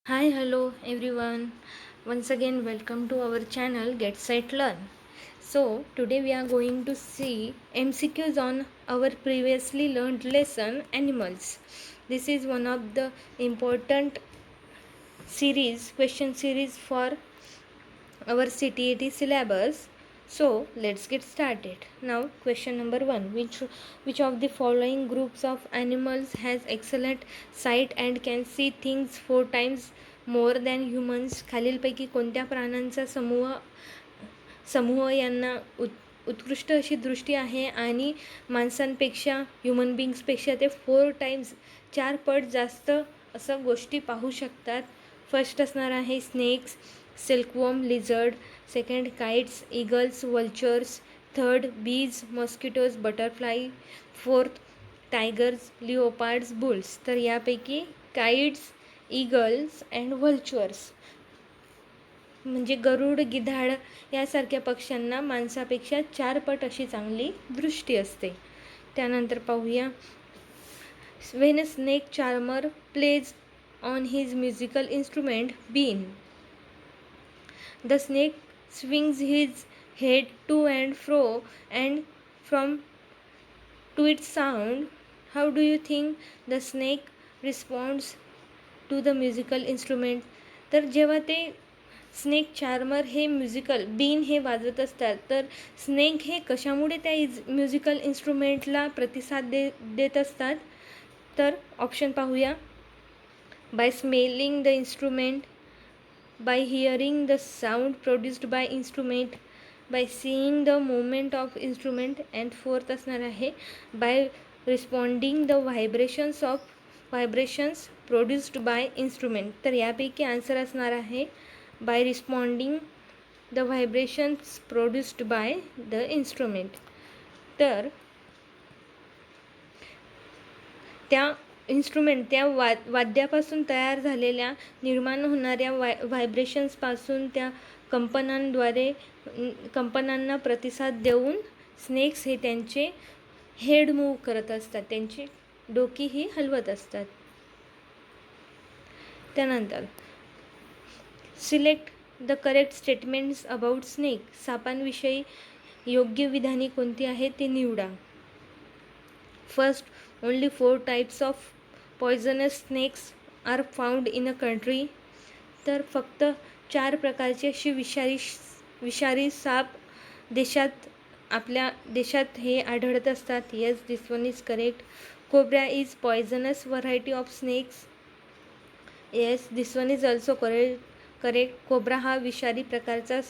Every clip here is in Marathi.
Hi, hello everyone. Once again, welcome to our channel Get Set Learn. So, today we are going to see MCQs on our previously learned lesson Animals. This is one of the important question series for our CTET syllabus. So let's get started. Now question number 1, which of the following groups of animals has excellent sight and can see things 4 times more than humans? खालीलपैकी कोणत्या प्राण्यांचा समूह यांना उत्कृष्ट अशी दृष्टी आहे आणि माणसांपेक्षा ह्युमन बीइंग्सपेक्षा ते 4 टाइम्स 4 पट जास्त असं गोष्टी पाहू शकतात. फर्स्ट असणार आहे snakes, silkworm, lizard. Second kites, eagles, vultures. Third bees, mosquitoes, butterfly. Fourth tigers, leopards, bulls. तर यापैकी काइट्स, ईगल्स अँड वल्चर्स म्हणजे गरुड, गिधाड यासारख्या पक्ष्यांना माणसापेक्षा 4 पट अशी चांगली दृष्टी असते. त्यानंतर पाहूया, when a snake charmer plays on his musical instrument been, the snake swings his head to and fro and from to its sound. How do you think the snake responds to the musical instrument? तर जेव्हा ते स्नेक चार्मर हे म्युझिकल बीन हे वाजवत असतात, तर स्नेक हे कशामुळे त्या म्युझिकल इन्स्ट्रुमेंटला प्रतिसाद देत असतात? तर ऑप्शन पाहूया, by smelling the instrument, by hearing the sound produced by instrument, by seeing the movement of instrument, and fourth असणार आहे by responding the vibrations produced by instrument. तर यापैकी आन्सर असणार आहे by responding the vibrations produced by the instrument. तर त्या त्या वाद्यापासून तयार झालेल्या निर्माण होणाऱ्या व्हायब्रेशन्सपासून त्या कंपनांना प्रतिसाद देऊन स्नेक्स हे त्यांचे हेड मूव्ह करत असतात, त्यांची डोकीही हलवत असतात. त्यानंतर select the correct statements about snake. सापांविषयी योग्य विधाने कोणती आहेत ते निवडा. First, only 4 types of poisonous snakes are found in a country. तर फक्त 4 प्रकारचे अशी विषारी साप आपल्या देशात हे आढळत असतात. Yes, this one is correct. Cobra is poisonous variety of snakes. Yes, this one is also correct. Cobra हा विषारी प्रकारचा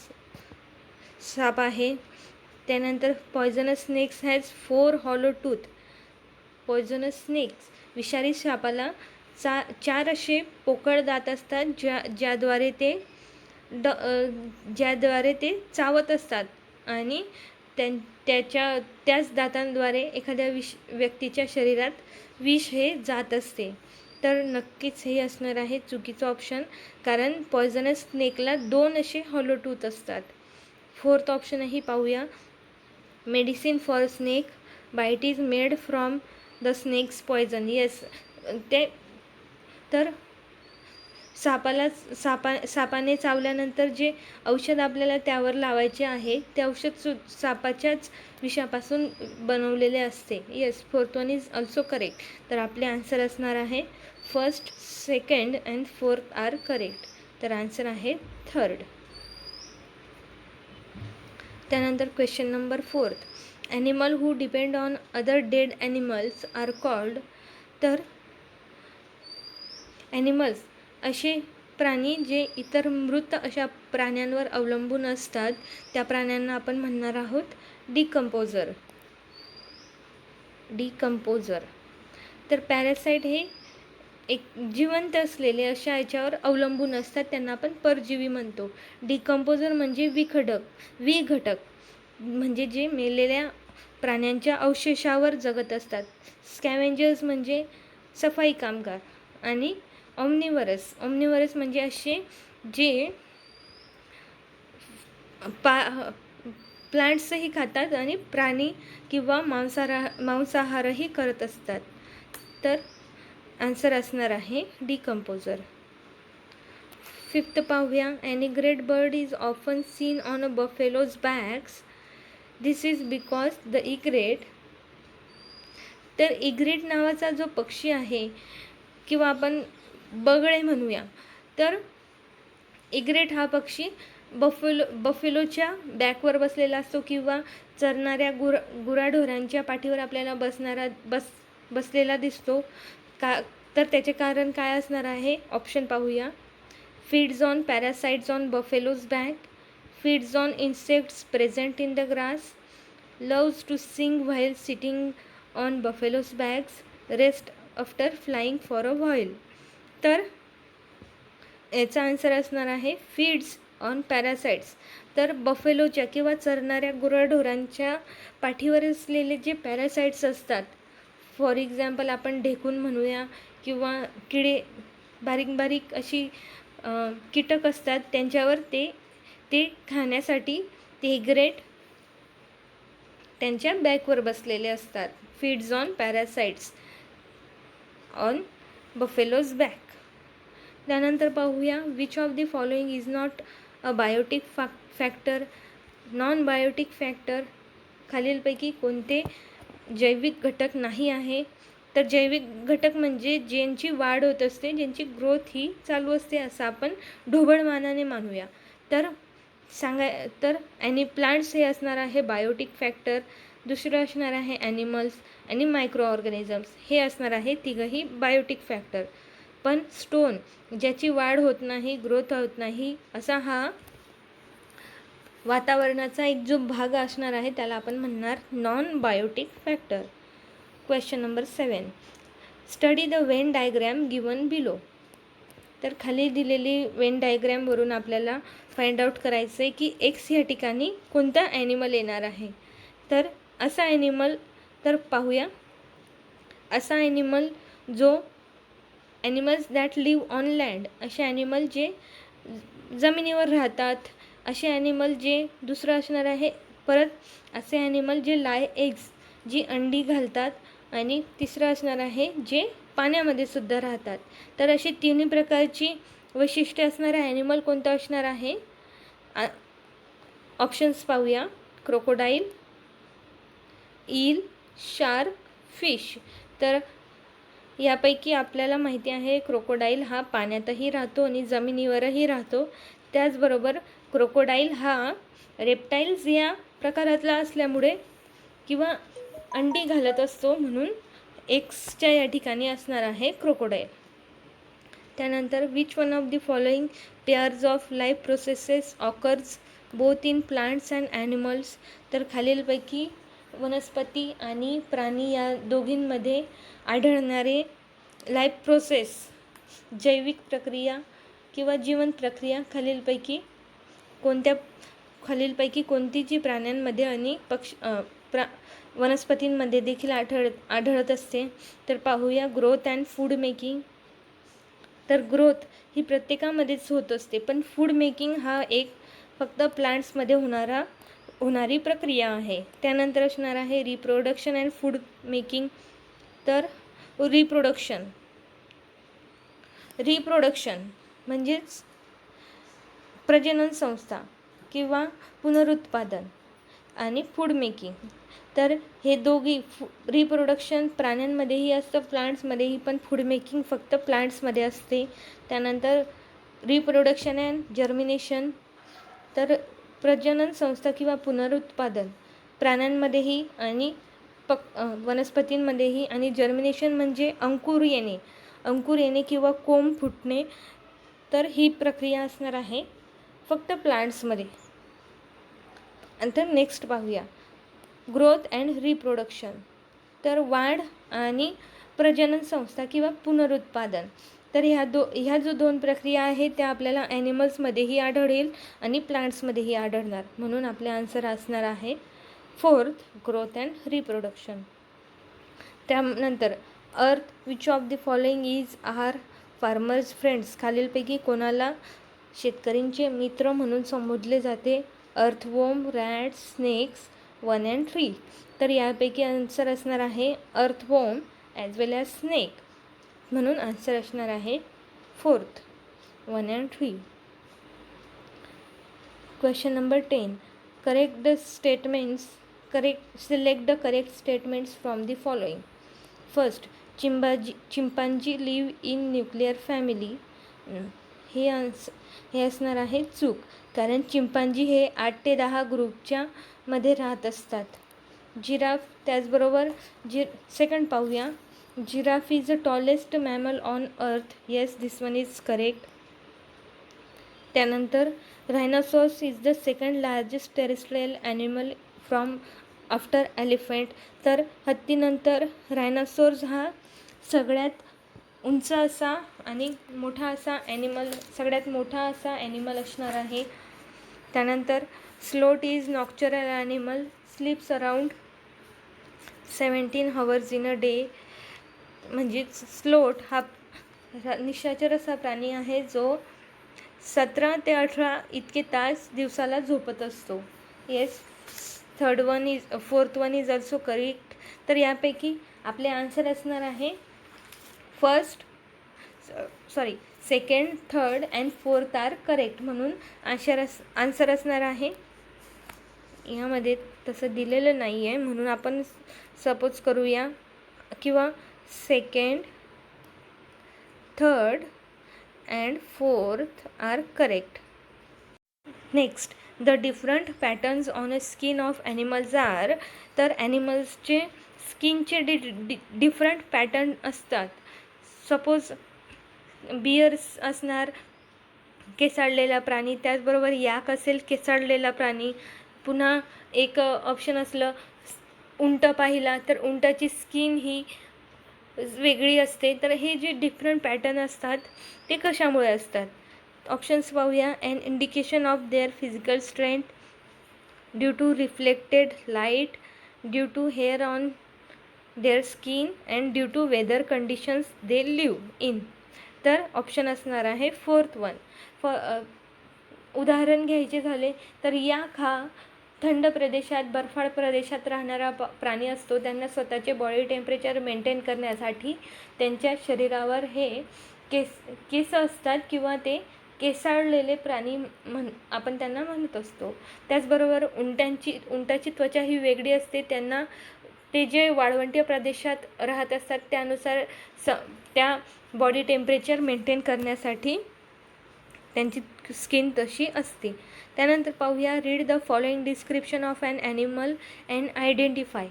साप आहे. त्यानंतर poisonous snakes has 4 hollow tooth. Poisonous snakes विषारी सापाला 4 असे पोकळ दात असतात, ज्याद्वारे ते चावत असतात आणि त्याच दातांद्वारे एखाद्या व्यक्तीच्या शरीरात विष हे जात असते. तर नक्कीच हे असणार आहे चुकीचं ऑप्शन, कारण पॉयझनस स्नेकला 2 असे हॉलो टूथ असतात. फोर्थ ऑप्शनही पाहूया, medicine for snake bite is made from the snake's poison. Yes, तर सापाने चावल्यानंतर जे औषध आपल्याला त्यावर लावायचे आहे ते औषध सापाच्याच विषापासून बनवलेले असते. Yes, fourth one is also correct. तर आपले आन्सर असणार आहे first, second and fourth are correct. तर आन्सर आहे थर्ड. त्यानंतर question number 4, animal who depend on other dead animals are called. तर ॲनिमल्स असे प्राणी जे इतर मृत अशा प्राण्यांवर अवलंबून असतात, त्या प्राण्यांना आपण म्हणणार आहोत डिकम्पोजर. तर पॅरासाईट हे एक जिवंत असलेले अशा याच्यावर अवलंबून असतात, त्यांना आपण परजीवी म्हणतो. डिकम्पोजर म्हणजे विघटक म्हणजे जे मेलेल्या प्राण्यांच्या अवशेषावर जगत असतात. स्कॅव्हेंजर्स म्हणजे सफाई कामगार. आणि ऑमनिवरस म्हणजे असे जे प्लांट्सही खातात आणि प्राणी किंवा मांसाहारही करत असतात. तर आन्सर असणार आहे डिकम्पोजर. फिफ्थ पाहूया. An egret bird is often seen on a buffalo's backs. This is because the egret. तर इग्रेट नावाचा जो पक्षी आहे किंवा आपण बगळे म्हणूया, तर इग्रेट हा पक्षी बफेलोच्या बॅकवर बसलेला असतो किंवा चरणाऱ्या गुराढोरांच्या पाठीवर आपल्याला बसलेला दिसतो. तर त्याचे कारण काय असणार आहे? ऑप्शन पाहूया. Feeds on parasites on buffaloes back, feeds on insects present in the grass, loves to sing while sitting on buffaloes bags, rest after flying for a while. तर याचा आन्सर असणार आहे फीड्स ऑन पॅरासाइट्स. तर बफेलोच्या किंवा चरणाऱ्या गुराढोरांच्या पाठीवर असलेले जे पॅरासाइट्स असतात, फॉर एक्झाम्पल आपण ढेकून म्हणूया किंवा किडे, बारीक बारीक अशी कीटक असतात, त्यांच्यावर ते खाण्यासाठी ते इग्रेट त्यांच्या बॅकवर बसलेले असतात. Feeds on parasites on buffaloes back. त्यानंतर पाहूया. Which of the following is not a biotic factor. Non biotic factor खालीलपैकी कोणते जैविक घटक नाही आहे? तर जैविक घटक म्हणजे ज्यांची वाढ होत असते, ज्यांची ग्रोथ ही चालू असते, असं आपण ढोबळमानाने मानूया. तर प्लांट्स हे असणार आहे बायोटिक फॅक्टर. दुसरं असणार आहे ॲनिमल्स आणि मायक्रो ऑर्गॅनिझम्स, हे असणार आहे तिघंही बायोटिक फॅक्टर. पण स्टोन ज्याची वाढ होत नाही, ग्रोथ होत नाही, असा हा वातावरणाचा एक जो भाग असणार आहे त्याला आपण म्हणणार non biotic factor. Question number 7. Study the venn diagram given below. तर खाली दिलेली वेन डायग्रॅमवरून आपल्याला फाइंड आउट करायचं आहे की एक्स या ठिकाणी कोणता ॲनिमल येणार आहे. तर असा ॲनिमल, तर पाहूया. असा ॲनिमल जो animals that live on land, असे ॲनिमल जे जमिनीवर राहतात, असे ॲनिमल जे, दुसरं असणार आहे परत असे ॲनिमल जे लाय एग्स, जी अंडी घालतात, आणि तिसरं असणार आहे जे पाण्यामध्ये सुद्धा राहतात. तर अशी तिन्ही प्रकारची वैशिष्ट्ये असणारा ॲनिमल कोणता असणार आहे? ऑप्शन्स पाहूया. क्रोकोडाईल, ईल, शार्क, फिश. तर यापैकी आपल्याला माहिती आहे क्रोकोडाईल हा पाण्यातही राहतो आणि जमिनीवरही राहतो. त्याचबरोबर क्रोकोडाईल हा रेप्टाईल्स या प्रकारातला असल्यामुळे किंवा अंडी घालत असतो, म्हणून एक्सच्या या ठिकाणी असणार आहे क्रोकोडाईल. त्यानंतर which one of the following pairs of life processes occurs both in plants and animals. तर खालीलपैकी वनस्पती आणि प्राणी या दोघींमध्ये आढळणारे लाईफ प्रोसेस, जैविक प्रक्रिया किंवा जीवन प्रक्रिया खालीलपैकी कोणती जी प्राण्यांमध्ये आणि वनस्पतींमध्ये देखील आढळत असते. तर पाहूया. Growth and food making. तर ग्रोथ ही प्रत्येकामध्येच होत असते, पण फूड मेकिंग हा एक फक्त प्लांट्समध्ये होणारी प्रक्रिया आहे. त्यानंतर असणार आहे रिप्रोडक्शन अँड फूड मेकिंग. तर रिप्रोडक्शन म्हणजेच प्रजनन संस्था किंवा पुनरुत्पादन, आणि फूड मेकिंग, तर हे दोघी रिप्रोडक्शन प्राण्यांमध्येही असतं, प्लांट्समध्येही, पण फूड मेकिंग फक्त प्लांट्समध्ये असते. त्यानंतर रिप्रोडक्शन अँड जर्मिनेशन. तर प्रजनन संस्था किंवा पुनरुत्पादन प्राण्यांमध्येही आणि वनस्पतींमध्येही, आणि जर्मिनेशन म्हणजे अंकुर येणे किंवा कोंब फुटणे. तर ही प्रक्रिया असणार आहे फक्त प्लांट्समध्ये. नंतर नेक्स्ट पाहूया. Growth and reproduction. तर वाढ आणि प्रजनन संस्था किंवा पुनरुत्पादन. तर ह्या जो दोन प्रक्रिया आहेत त्या आपल्याला ॲनिमल्समध्येही आढळेल आणि प्लांट्समध्येही आढळणार, म्हणून आपले आन्सर असणार आहे 4th ग्रोथ अँड रिप्रोडक्शन. त्यानंतर earth. Which of the following is are farmers friends. खालीलपैकी कोणाला शेतकऱ्यांचे मित्र म्हणून संबोधले जाते? Earthworm, rats, snakes, 1 and 3. तर यापैकी आन्सर असणार आहे earthworm as well as snake, म्हणून आन्सर असणार आहे 4th 1 and 3. Question number 10. Select the correct statements from the following. First, chimpanzee live in nuclear family. हे असणार आहे चूक, कारण चिंपांजी हे 8 ते 10 ग्रुपच्या मध्ये राहत असतात. जिराफ, त्याचबरोबर सेकंड पाहूया. Giraffe is the tallest mammal on earth. Yes, this one is correct. त्यानंतर rhinoceros is the second largest terrestrial animal from after elephant. तर हत्तीनंतर रायनासॉर्स हा सगळ्यात उंच असा आणि मोठा असा सगळ्यात मोठा असा ॲनिमल असणार आहे. त्यानंतर sloth is nocturnal animal, sleeps around 17 hours in a day. म्हणजेच स्लोथ हा निशाचर असा प्राणी आहे जो 17 ते 18 इतके तास दिवसाला झोपत असतो. Yes, fourth one is also correct. तर यापैकी आपले आन्सर असणार आहे second, third and fourth are correct. म्हणून आन्सर असणार आहे. यामध्ये तसं दिलेलं नाही आहे, म्हणून आपण सपोज करूया किंवा second, third and fourth are correct. Next, the different patterns on a skin of animals are. तर ॲनिमल्सचे स्किनचे डिफरंट पॅटर्न असतात. सपोज बियर्स असणार केसाळलेला प्राणी, त्याचबरोबर याक असेल केसाळलेला प्राणी. पुन्हा एक ऑप्शन असलं उंट पाहिला तर उंटाची स्किन ही वेगळी असते. तर हे जे डिफरंट पॅटर्न असतात ते कशामुळे असतात? ऑप्शन्स पाहूया. An indication of their physical strength, due to reflected light, due to hair on their skin and due to weather conditions they live in. तर ऑप्शन असणार आहे फोर्थ वन. उदाहरण घ्यायचे झाले तर याक हा थंड प्रदेशात, बर्फाळ प्रदेशात राहणारा प्राणी असतो. त्यांना स्वतःचे बॉडी टेम्परेचर मेंटेन करण्यासाठी त्यांच्या शरीरावर हे केस असतात किंवा ते केसाळलेले प्राणी आपण त्यांना म्हणत असतो. त्याचबरोबर उंटाची त्वचा ही वेगळी असते. त्यांना ते जे वाळवंटीय प्रदेशात राहत असतात त्यानुसार त्या बॉडी टेम्परेचर मेंटेन करण्यासाठी त्यांची स्किन तशी असते. त्यानंतर पाहूया. Read the following description of an animal and identify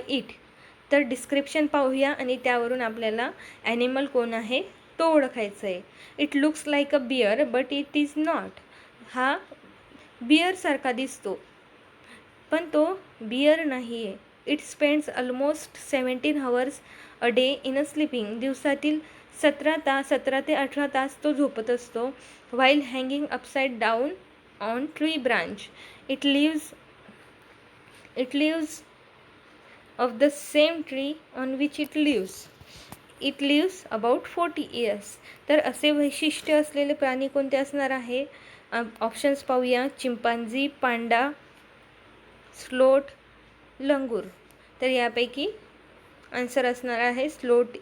it. तर डिस्क्रिप्शन पाहूया आणि त्यावरून आपल्याला ॲनिमल कोण आहे तो ओळखायचं आहे. It looks like a bear but it is not. हा बियरसारखा दिसतो पण तो बियर नाही आहे. It spends almost 17 hours a day in a sleeping. दिवसातील 17 ते 18 तास तो झोपत असतो. While hanging upside down on tree branch. It lives off the same tree on which it lives about 40 years. तर असे वैशिष्ट्य असलेले प्राणी कोणते असणार आहे? ऑप्शन्स पाहूया. चिंपांझी, पांडा, स्लोथ, लंगूर. तर यापैकी आन्सर असणार आहे स्लोथ.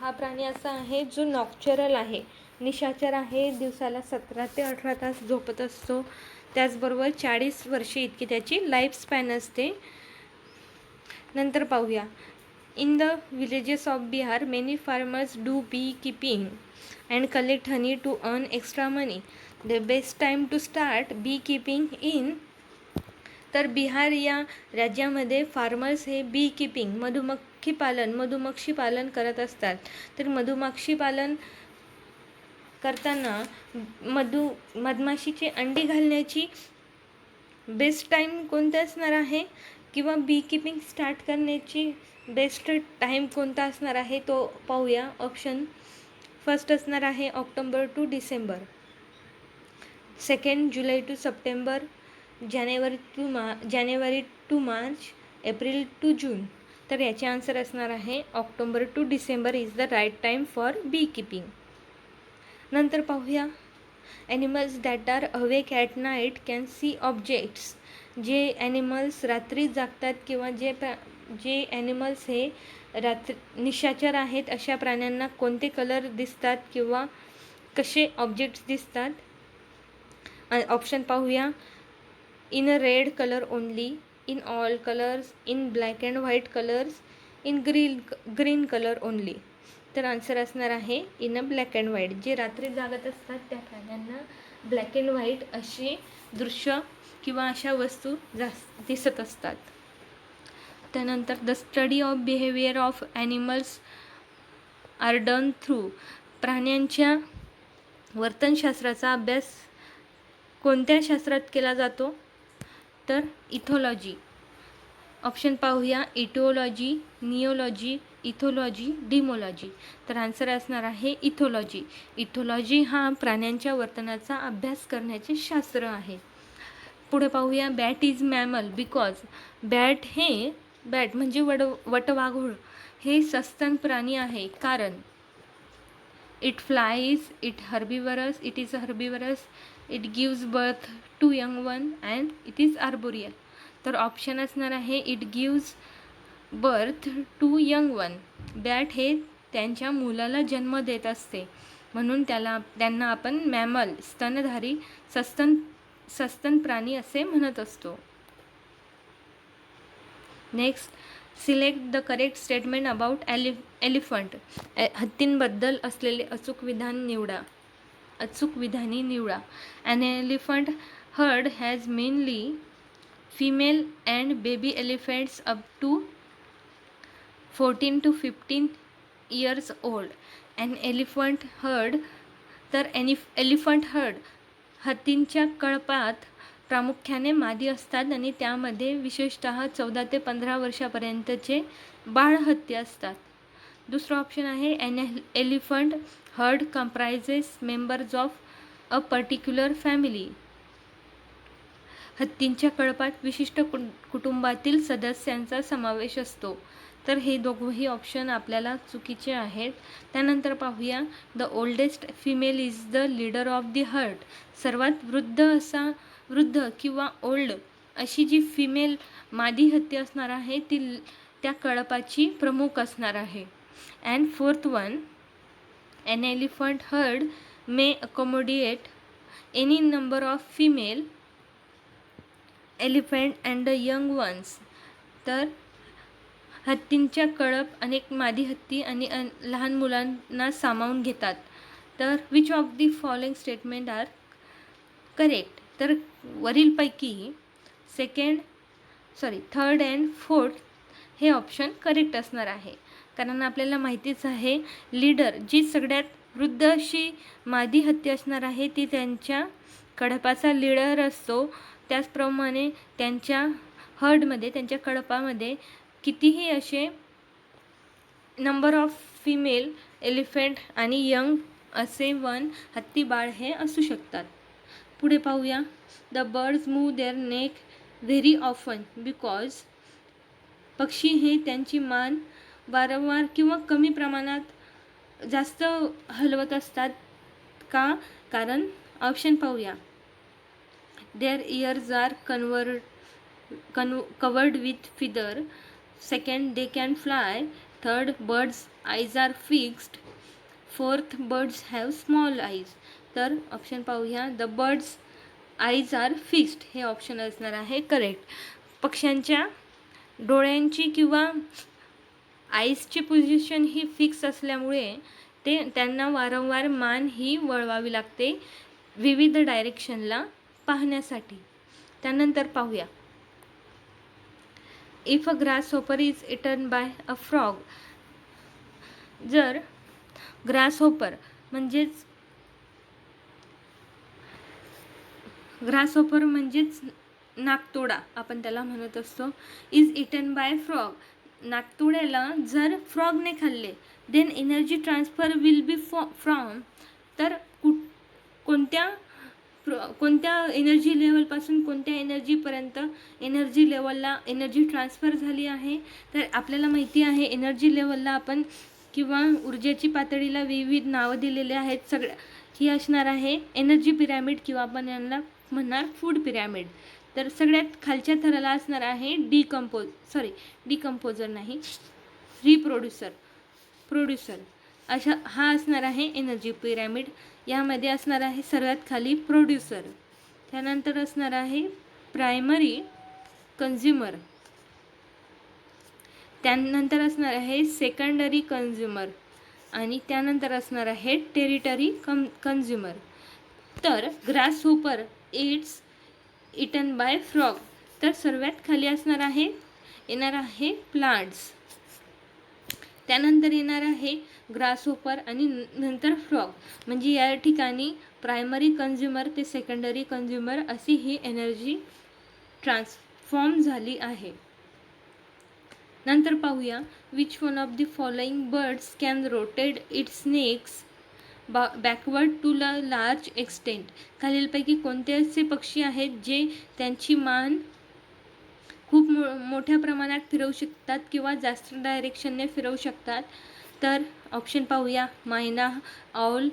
हा प्राणी असा आहे जो नॉक्चरल आहे, निशाचर आहे. दिवसाला 17 ते 18 तास झोपत असतो. त्याचबरोबर 40 वर्षे इतकी त्याची लाईफ स्पॅन असते. नंतर पाहूया. In the villages of Bihar many farmers do bee keeping and collect honey to earn extra money. The best time to start bee keeping in. तर बिहार या राज्यामध्ये फार्मर्स हे बी कीपिंग मधुमक्षी पालन करत असतात. तर मधुमक्षी पालन करताना मधमाशीचे अंडी घालण्याची बेस्ट टाईम कोणता असणार आहे किंवा बी कीपिंग स्टार्ट करण्याची बेस्ट टाईम कोणता असणार आहे तो पाहूया. ऑप्शन फर्स्ट असणार आहे October to December, second July to September, January to March, April to June. तर याचे आन्सर असणार आहे October to December is the right time for bee keeping. नंतर पाहूया. Animals that are awake at night can see objects. जे ॲनिमल्स रात्री जागतात किंवा जे ॲनिमल्स हे निशाचर आहेत अशा प्राण्यांना कोणते कलर दिसतात किंवा कसे ऑब्जेक्ट्स दिसतात. ऑप्शन पाहूया. In a red colour only, in all colours, in black and white colours, in green colour only. तर आन्सर असणार आहे in a black and white. जे रात्री जागत असतात त्या प्राण्यांना ब्लॅक अँड व्हाईट अशी दृश्य किंवा अशा वस्तू दिसत असतात. त्यानंतर the study of behaviour of animals are done through. प्राण्यांच्या वर्तनशास्त्राचा अभ्यास कोणत्या शास्त्रात केला जातो? तर इथोलॉजी. ऑप्शन पाहूया. इटिओलॉजी, निओलॉजी, इथोलॉजी, डिमोलॉजी. तर आन्सर असणार आहे इथोलॉजी. इथोलॉजी हा प्राण्यांच्या वर्तनाचा अभ्यास करण्याचे शास्त्र आहे. पुढे पाहूया. Bat is mammal because. Bat म्हणजे वटवाघूळ हे सस्तन प्राणी आहे कारण it flies, it is herbivorous, it gives birth to young one and it is arboreal. तर ऑप्शन असणार आहे it gives birth to young one. Bat हे त्यांच्या मुलाला जन्म देत असते म्हणून त्यांना आपण मॅमल, स्तनधारी सस्तन प्राणी असे म्हणत असतो. Next, select the correct statement about elephant. हत्तींबद्दल असलेले अचूक विधाने निवडा. An elephant herd has mainly female and baby elephants up to 14 to 15 years old. An elephant herd. तर एलिफंट हर्ड हत्तींच्या कळपात प्रामुख्याने मादी असतात आणि त्यामध्ये विशेषतः 14 ते 15 वर्षापर्यंतचे बाळ हत्ती असतात. दुसरा ऑप्शन आहे an elephant herd comprises members of a particular family. हत्तींच्या कळपात विशिष्ट कुटुंबातील सदस्यांचा समावेश असतो. तर हे दोघंही ऑप्शन आपल्याला चुकीचे आहेत. त्यानंतर पाहूया. The oldest female is the leader of the heard. सर्वात वृद्ध किंवा ओल्ड अशी जी फिमेल मादी हत्ती असणार आहे ती त्या कळपाची प्रमुख असणार आहे. And fourth one, an elephant herd may accommodate any number of female elephant and the young ones. तर हत्तींच्या कळप अनेक मादी हत्ती आणि लहान मुलांना सामावून घेतात. तर which of the following statement are correct. तर वरीलपैकी थर्ड अँड फोर्थ हे ऑप्शन करेक्ट असणार आहे. कारण आपल्याला माहितीच आहे लीडर जी सगळ्यात वृद्ध अशी मादी हत्ती असणार आहे ती त्यांच्या कळपाचा लीडर असतो. त्याचप्रमाणे त्यांच्या हर्डमध्ये, त्यांच्या कळपामध्ये कितीही असे नंबर ऑफ फिमेल एलिफंट आणि यंग असे हत्ती बाळ हे असू शकतात. पुढे पाहूया. The birds move their neck very often because. पक्षी हे त्यांची मान वारंवार किंवा कमी प्रमाणात जास्त हलवत असतात का? कारण ऑप्शन पाहूया. Their ears are covered with feather. Second, they can fly. Third, birds' eyes are fixed. Fourth, birds have small eyes. तर ऑप्शन पाहूया. The birds eyes are fixed हे ऑप्शन असणार आहे करेक्ट. पक्ष्यांच्या डोळ्यांची किंवा आईजची पोझिशन ही फिक्स असल्यामुळे त्यांना वारंवार मान ही वळवावी लागते विविध डायरेक्शनला पाहण्यासाठी. त्यानंतर पाहूया. If a grasshopper is eaten by a frog. जर ग्रासहोपर म्हणजेच नाकतोडा आपण त्याला म्हणत असतो. Is eaten by frog. नाकतोड्याला जर फ्रॉगने खाल्ले then energy transfer will be from. तर कोणत्या एनर्जी लेवलपासून कोणत्या एनर्जीपर्यंत एनर्जी लेवलला एनर्जी ट्रान्सफर झाली आहे. तर आपल्याला माहिती आहे एनर्जी लेवलला आपण किंवा ऊर्जेची पातळीला विविध नावं दिलेले आहेत. सगळ्या ही असणार आहे एनर्जी पिरॅमिड किंवा आपण यांना म्हणणार फूड पिरॅमिड. तर सगळ्यात खालच्या थराला असणार आहे डिकम्पोजर नाही, प्रोड्युसर. हा असणार आहे एनर्जी पिरॅमिड. यामध्ये असणार आहे सर्वात खाली प्रोड्युसर, त्यानंतर असणार आहे प्रायमरी कन्झ्युमर, त्यानंतर असणार आहे सेकंडरी कन्झ्युमर आणि त्यानंतर असणार आहे टेरिटरी कन्झ्युमर. तर grass hopper it's eaten by frog, तर सर्वात खाली असणार आहे येणार आहे प्लांट्स, त्यानंतर येणार आहे ग्रासहोपर आणि नंतर फ्रॉग. म्हणजे या ठिकाणी प्रायमरी कन्झ्युमर ते सेकंडरी कन्झ्युमर अशी ही एनर्जी ट्रान्सफॉर्म झाली आहे. नंतर पाहूया which one of the following birds can rotate its necks backward to large extent. खालीलपैकी कोणते असे पक्षी आहेत जे त्यांची मान खूप मोठ्या प्रमाणात फिरवू शकतात किंवा जास्त डायरेक्शनने फिरवू शकतात. तर ऑप्शन पाहूया मैना, ऑल,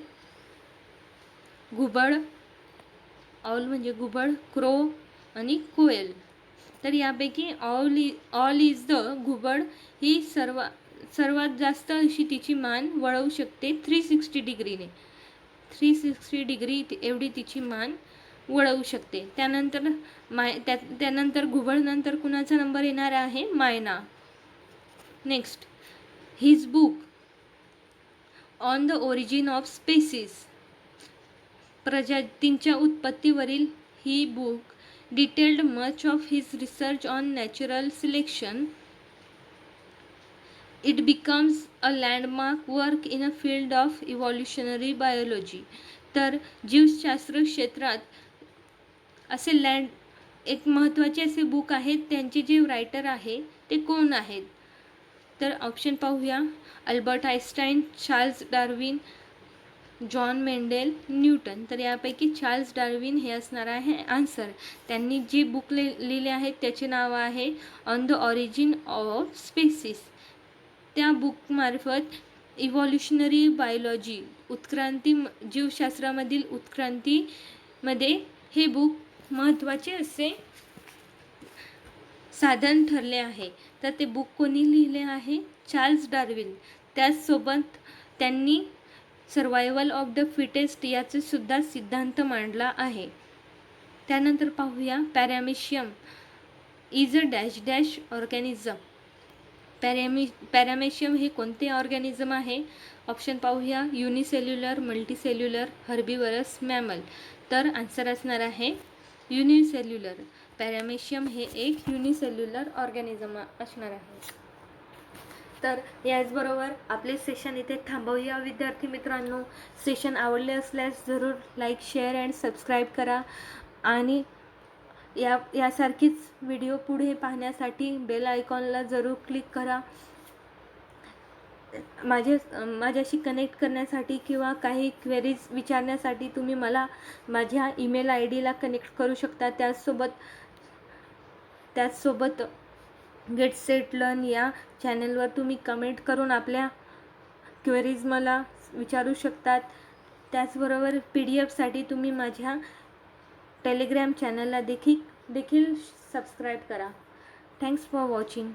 घुबड, ऑल म्हणजे घुबड, क्रो आणि कोयल. तर यापैकी ऑल इज द घुबड ही सर्वात जास्त अशी तिची मान वळवू शकते 360 डिग्रीने. 360 डिग्री एवढी तिची मान वळवू शकते. त्यानंतर घुबड नंतर कुणाचा नंबर येणार आहे? मैना. Next, his book on the origin of species, प्रजातींच्या उत्पत्तीवरील ही book detailed much of his research on natural selection. It becomes a landmark work in a field of evolutionary biology. तर जीवशास्त्र क्षेत्रात असे एक महत्त्वाचे असे बुक आहेत, त्यांचे जे रायटर आहे ते कोण आहेत? तर ऑप्शन पाहूया Albert Einstein, Charles Darwin, John Mendel, Newton. तर यापैकी चार्ल्स डार्विन हे असणार आहे आन्सर. त्यांनी जी बुक लिहिले आहे त्याचे नाव आहे on the origin of species. त्या बुकमार्फत इव्हॉल्युशनरी बायोलॉजी, उत्क्रांती, जीवशास्त्रामधील उत्क्रांतीमध्ये हे बुक महत्त्वाचे असे साधन ठरले आहे. तर ते बुक कोणी लिहिले आहे? Charles Darwin. त्याचसोबत त्यांनी सर्वायवल ऑफ द फिटेस्ट याचे सुद्धा सिद्धांत मांडला आहे. त्यानंतर पाहूया paramecium is a dash dash organism. Paramecium हे कोणते ऑर्गॅनिझम आहे? ऑप्शन पाहूया युनिसेल्युलर, मल्टीसेल्युलर, हर्बिवरस, मॅमल. तर आन्सर असणार आहे युनिसेल्युलर. पॅरामेशियम हे एक युनिसेल्युलर ऑर्गॅनिझम असणार आहे. तर याचबरोबर आपले सेशन इथे थांबवूया विद्यार्थी मित्रांनो. सेशन आवडले असल्यास जरूर लाईक, शेअर अँड सबस्क्राईब करा आणि यासारखीच व्हिडिओ पुढे पाहण्यासाठी बेल आयकॉनला जरूर क्लिक करा. माझ्याशी कनेक्ट करण्यासाठी किंवा काही क्वेरीज विचारण्यासाठी तुम्ही मला माझ्या ईमेल ID ला कनेक्ट करू शकता. त्याचसोबत गेट सेट लर्न या चॅनलवर तुम्ही कमेंट करून आपल्या क्वेरीज मला विचारू शकतात. त्याचबरोबर PDF साठी तुम्ही माझ्या टेलिग्राम चॅनलला देखील सबस्क्राईब करा. Thanks for watching.